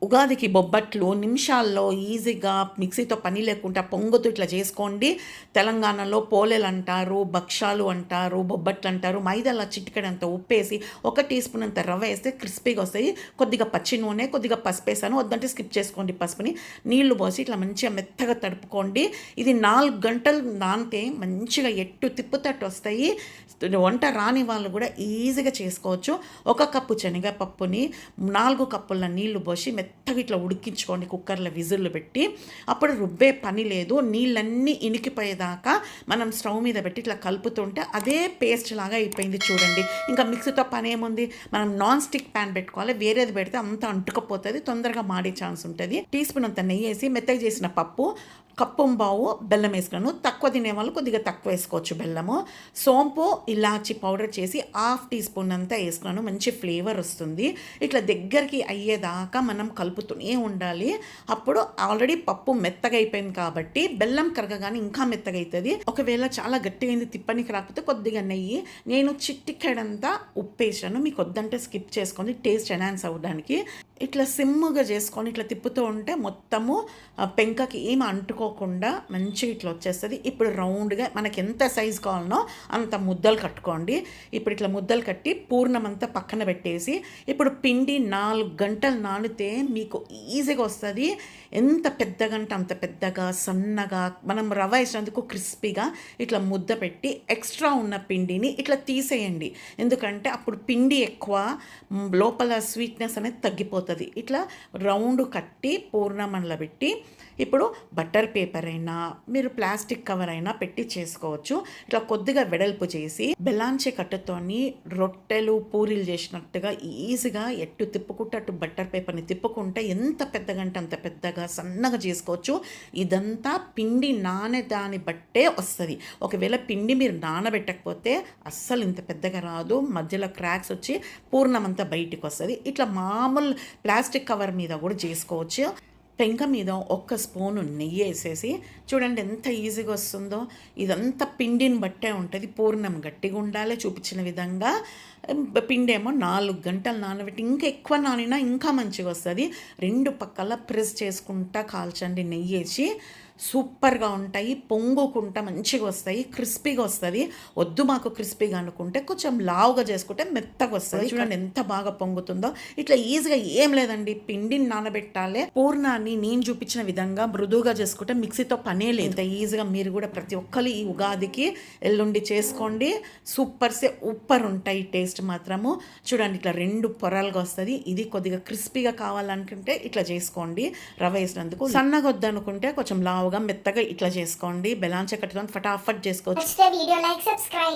ఉగాదికి బొబ్బట్లు నిమిషాల్లో ఈజీగా మిక్సీతో పని లేకుండా పొంగుతూ ఇట్లా చేసుకోండి. తెలంగాణలో పోలేలు అంటారు, భక్షాలు అంటారు, బొబ్బట్లు అంటారు. మైదాలో చిటికెడంత ఉప్పేసి 1 టీ స్పూన్ అంత రవ్వ వేస్తే క్రిస్పీగా వస్తాయి. కొద్దిగా పచ్చి నూనె, కొద్దిగా పసుపు వేసాను, వద్దంటే స్కిప్ చేసుకోండి పసుపుని. నీళ్లు పోసి ఇట్లా మంచిగా మెత్తగా తడుపుకోండి. ఇది 4 గంటలు నానితే మంచిగా ఎట్టు తిప్పుతట్టు వస్తాయి. వంట రాని వాళ్ళు కూడా ఈజీగా చేసుకోవచ్చు. 1 కప్పు శనగపప్పుని 4 కప్పుల నీళ్లు పోసి మెత్తగా ఇట్లా ఉడికించుకోండి. కుక్కర్లో విజిల్లు పెట్టి అప్పుడు రుబ్బే పని లేదు. నీళ్ళన్నీ ఇనికిపోయేదాకా మనం స్టవ్ మీద పెట్టి ఇట్లా కలుపుతుంటే అదే పేస్ట్ లాగా అయిపోయింది చూడండి. ఇంకా మిక్సీతో పని ఏముంది, మనం నాన్ స్టిక్ ప్యాన్ పెట్టుకోవాలి. వేరేది పెడితే అంత అంటుకపోతుంది, తొందరగా మాడే ఛాన్స్ ఉంటుంది. టీ స్పూన్ అంత నెయ్యి వేసి మెత్తగా చేసిన పప్పు, కప్పుంబావు బెల్లం వేసుకున్నాను. తక్కువ తినేవాళ్ళు కొద్దిగా తక్కువ వేసుకోవచ్చు బెల్లము. సోంపు ఇలాచి పౌడర్ చేసి 1/2 టీ స్పూన్ అంతా వేసుకున్నాను. మంచి ఫ్లేవర్ వస్తుంది. ఇట్లా దగ్గరికి అయ్యేదాకా మనం కలుపుతూనే ఉండాలి. అప్పుడు ఆల్రెడీ పప్పు మెత్తగా అయిపోయింది కాబట్టి బెల్లం కరగగానే ఇంకా మెత్తగా అవుతుంది. ఒకవేళ చాలా గట్టిగా అయింది తిప్పనికి రాకపోతే కొద్దిగా నెయ్యి, నేను చిట్టిక్కడంతా ఉప్పు వేసాను. మీకు వద్దంటే స్కిప్ చేసుకొని టేస్ట్ ఎన్హాన్స్ అవ్వడానికి. ఇట్లా సిమ్ముగా చేసుకొని ఇట్లా తిప్పుతూ ఉంటే మొత్తము పెంకకి ఏమి అంటుకోకుండా మంచిగా ఇట్లా వచ్చేస్తుంది. ఇప్పుడు రౌండ్గా మనకి ఎంత సైజు కావాలనో అంత ముద్దలు కట్టుకోండి. ఇప్పుడు ఇట్లా ముద్దలు కట్టి పూర్ణం అంతా పక్కన పెట్టేసి ఇప్పుడు పిండి 4 గంటలు నానితే మీకు ఈజీగా వస్తుంది. ఎంత పెద్దగా అంటే అంత పెద్దగా సన్నగా మనం రవ్వ వేసినందుకు క్రిస్పీగా ఇట్లా ముద్ద పెట్టి ఎక్స్ట్రా ఉన్న పిండిని ఇట్లా తీసేయండి. ఎందుకంటే అప్పుడు పిండి ఎక్కువ, లోపల స్వీట్నెస్ అనేది తగ్గిపోతుంది. ఇట్లా రౌండ్ కట్టి పూర్ణమంలో పెట్టి ఇప్పుడు బటర్ పేపర్ అయినా మీరు ప్లాస్టిక్ కవర్ అయినా పెట్టి చేసుకోవచ్చు. ఇట్లా కొద్దిగా వెడల్పు చేసి బెల్లాంచే కట్టతోని రొట్టెలు పూరీలు చేసినట్టుగా ఈజీగా ఎట్టు తిప్పుకుంటే అటు బటర్ పేపర్ని తిప్పుకుంటే ఎంత పెద్దగా అంటే అంత పెద్దగా సన్నగా చేసుకోవచ్చు. ఇదంతా పిండి దాన్ని బట్టే వస్తుంది. ఒకవేళ పిండి మీరు నానబెట్టకపోతే అస్సలు ఇంత పెద్దగా రాదు, మధ్యలో క్రాక్స్ వచ్చి పూర్ణం అంతా బయటికి వస్తుంది. ఇట్లా మామూలు ప్లాస్టిక్ కవర్ మీద కూడా చేసుకోవచ్చు. పెంక మీద 1 స్పూను నెయ్యి వేసేసి చూడండి ఎంత ఈజీగా వస్తుందో. ఇదంతా పిండిని బట్టే ఉంటుంది. పూర్ణం గట్టిగా ఉండాలి చూపించిన విధంగా. పిండి ఏమో 4 గంటలు నానబెట్టి, ఇంకా ఎక్కువ నానినా ఇంకా మంచిగా వస్తుంది. 2 పక్కల ప్రెస్ చేసుకుంటా కాల్చండి నెయ్యి వేసి. సూపర్గా ఉంటాయి, పొంగుకుంటా మంచిగా వస్తాయి, క్రిస్పీగా వస్తుంది. వద్దు మాకు క్రిస్పీగా అనుకుంటే కొంచెం లావుగా చేసుకుంటే మెత్తగా వస్తుంది. చూడండి ఎంత బాగా పొంగుతుందో. ఇట్లా ఈజీగా ఏం లేదండి, పిండిని నానబెట్టాలి. పూర్ణాన్ని నేను చూపించిన విధంగా మృదువుగా చేసుకుంటే మిక్సీతో పనే లేదు. ఇంత ఈజీగా మీరు కూడా ప్రతి ఒక్కరు ఈ ఉగాదికి ఎల్లుండి చేసుకోండి. సూపర్ ఉంటాయి టేస్ట్ మాత్రము. చూడండి ఇట్లా 2 పొరలుగా వస్తుంది. ఇది కొద్దిగా క్రిస్పీగా కావాలనుకుంటే ఇట్లా చేసుకోండి. రవ్వ వేసినందుకు సన్నగా వద్దనుకుంటే కొంచెం లావు మెత్తగా ఇట్లా చేసుకోండి. బెల్లాంచే కట్టుకొని ఫటాఫట్ చేసుకోవచ్చు.